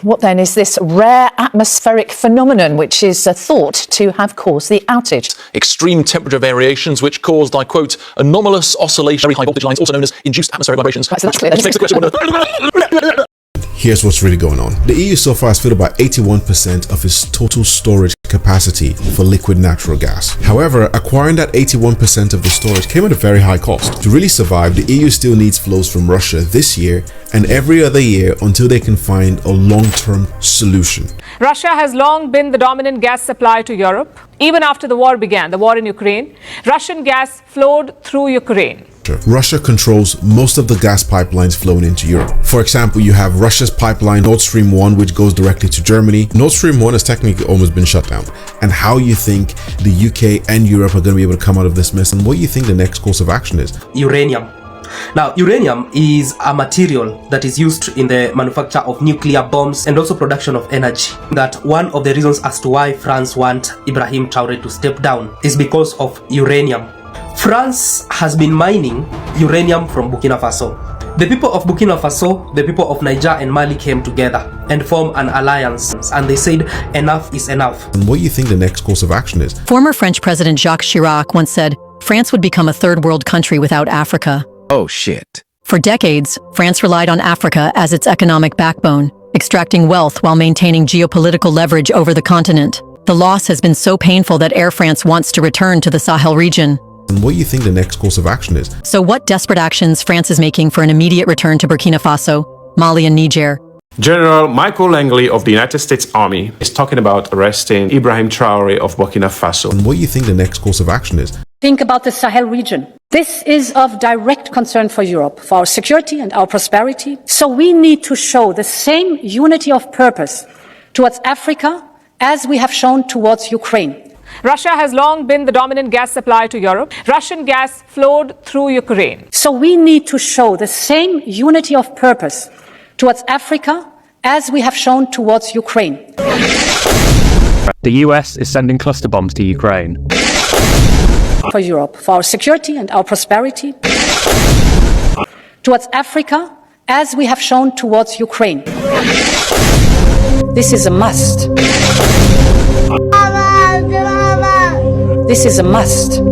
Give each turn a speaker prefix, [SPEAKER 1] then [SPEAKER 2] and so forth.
[SPEAKER 1] what then is this rare atmospheric phenomenon which is thought to have caused the outage?
[SPEAKER 2] Extreme temperature variations which caused, I quote, anomalous oscillation, very high voltage lines, also known as induced atmospheric vibrations.
[SPEAKER 1] Right, so that's clear.
[SPEAKER 2] Which makes the question
[SPEAKER 3] Here's what's really going on. The EU so far has filled about 81% of its total storage capacity for liquid natural gas. However, acquiring that 81% of the storage came at a very high cost. To really survive, the EU still needs flows from Russia this year and every other year until they can find a long-term solution.
[SPEAKER 4] Russia has long been the dominant gas supply to Europe. Even after the war began, the war in Ukraine, Russian gas flowed through Ukraine.
[SPEAKER 3] Russia controls most of the gas pipelines flowing into Europe. For example, you have Russia's pipeline Nord Stream 1, which goes directly to Germany. Nord Stream 1 has technically almost been shut down. And how you think the UK and Europe are going to be able to come out of this mess, and what you think the next course of action is?
[SPEAKER 5] Uranium. Now, uranium is a material that is used in the manufacture of nuclear bombs and also production of energy. That one of the reasons as to why France want Ibrahim Traoré to step down is because of uranium. France has been mining uranium from Burkina Faso. The people of Burkina Faso, the people of Niger and Mali came together and formed an alliance, and they said enough is enough.
[SPEAKER 3] And what do you think the next course of action is?
[SPEAKER 6] Former French President Jacques Chirac once said, France would become a third world country without Africa.
[SPEAKER 7] Oh shit.
[SPEAKER 6] For decades, France relied on Africa as its economic backbone, extracting wealth while maintaining geopolitical leverage over the continent. The loss has been so painful that Air France wants to return to the Sahel region.
[SPEAKER 3] And what do you think the next course of action is?
[SPEAKER 6] So what desperate actions France is making for an immediate return to Burkina Faso, Mali and Niger?
[SPEAKER 8] General Michael Langley of the United States Army is talking about arresting Ibrahim Traoré of Burkina Faso.
[SPEAKER 3] And what do you think the next course of action is?
[SPEAKER 9] Think about the Sahel region. This is of direct concern for Europe, for our security and our prosperity. So we need to show the same unity of purpose towards Africa as we have shown towards Ukraine.
[SPEAKER 4] Russia has long been the dominant gas supply to Europe. Russian gas flowed through Ukraine.
[SPEAKER 9] So we need to show the same unity of purpose towards Africa as we have shown towards Ukraine.
[SPEAKER 10] The US is sending cluster bombs to Ukraine.
[SPEAKER 9] For Europe, for our security and our prosperity. Towards Africa as we have shown towards Ukraine. This is a must. This is a must.